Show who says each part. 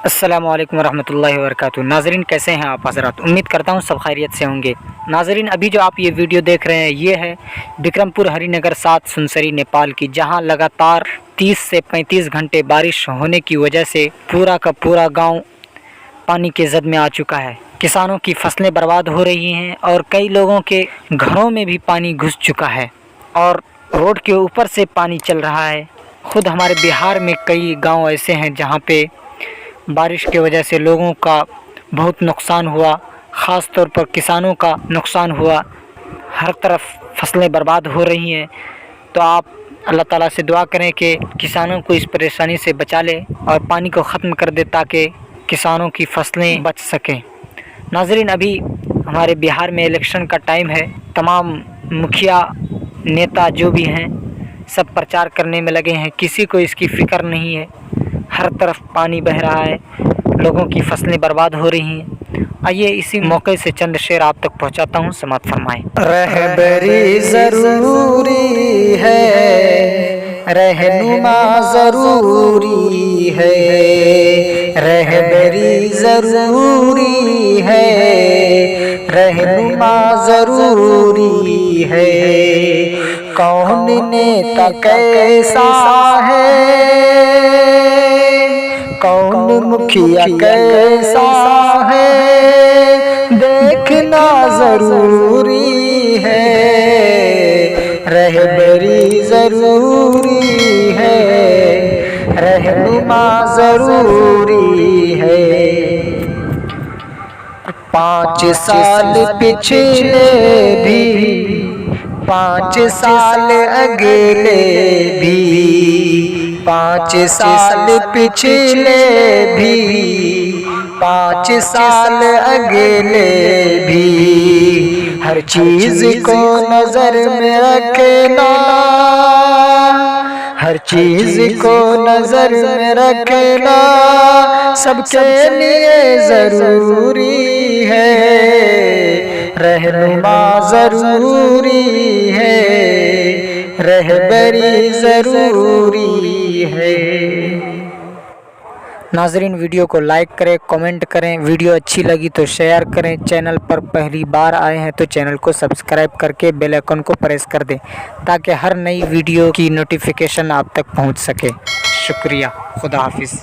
Speaker 1: अस्सलामु अलैकुम रहमतुल्लाहि व बरकातुहू। नाज़रीन, कैसे हैं आप हज़रात? उम्मीद करता हूँ सब खैरियत से होंगे। नाज़रीन, अभी जो आप ये वीडियो देख रहे हैं ये है बिक्रमपुर हरिनगर 7 सुनसरी नेपाल की, जहां लगातार 30 से 35 घंटे बारिश होने की वजह से पूरा का पूरा गांव पानी के जद में आ चुका है। किसानों की फसलें बर्बाद हो रही हैं और कई लोगों के घरों में भी पानी घुस चुका है और रोड के ऊपर से पानी चल रहा है। खुद हमारे बिहार में कई गांव ऐसे हैं जहां पे बारिश की वजह से लोगों का बहुत नुकसान हुआ, ख़ास तौर पर किसानों का नुकसान हुआ। हर तरफ फसलें बर्बाद हो रही हैं। तो आप अल्लाह ताला से दुआ करें कि किसानों को इस परेशानी से बचा ले और पानी को ख़त्म कर दे ताकि किसानों की फसलें बच सकें। नाज़रीन, अभी हमारे बिहार में इलेक्शन का टाइम है। तमाम मुखिया नेता जो भी हैं सब प्रचार करने में लगे हैं, किसी को इसकी फ़िक्र नहीं है। हर तरफ पानी बह रहा है, लोगों की फसलें बर्बाद हो रही हैं। आइए इसी मौके से चंद शेर आप तक पहुंचाता हूं, समाअत फरमाएं।
Speaker 2: रहबरी ज़रूरी है, रहनुमा ज़रूरी है, रहबरी ज़रूरी है, रहनुमा ज़रूरी है। कौन नेता कैसा है, कौन मुखिया कैसा है, देखना ज़रूरी है। रहबरी ज़रूरी है, रहनुमा ज़रूरी है। 5 साल पिछले भी, 5 साल अगले भी, 5 साल पिछले भी, 5 साल अगले भी। हर चीज़ को नज़र में रखना, हर चीज़ को नज़र में रखना सबके लिए ज़रूरी है। रहनुमा ज़रूरी है, रहबरी ज़रूरी है।
Speaker 1: नाज़रीन, वीडियो को लाइक करें, कमेंट करें, वीडियो अच्छी लगी तो शेयर करें। चैनल पर पहली बार आए हैं तो चैनल को सब्सक्राइब करके बेल आइकन को प्रेस कर दें ताकि हर नई वीडियो की नोटिफिकेशन आप तक पहुंच सके। शुक्रिया। खुदा हाफिज़।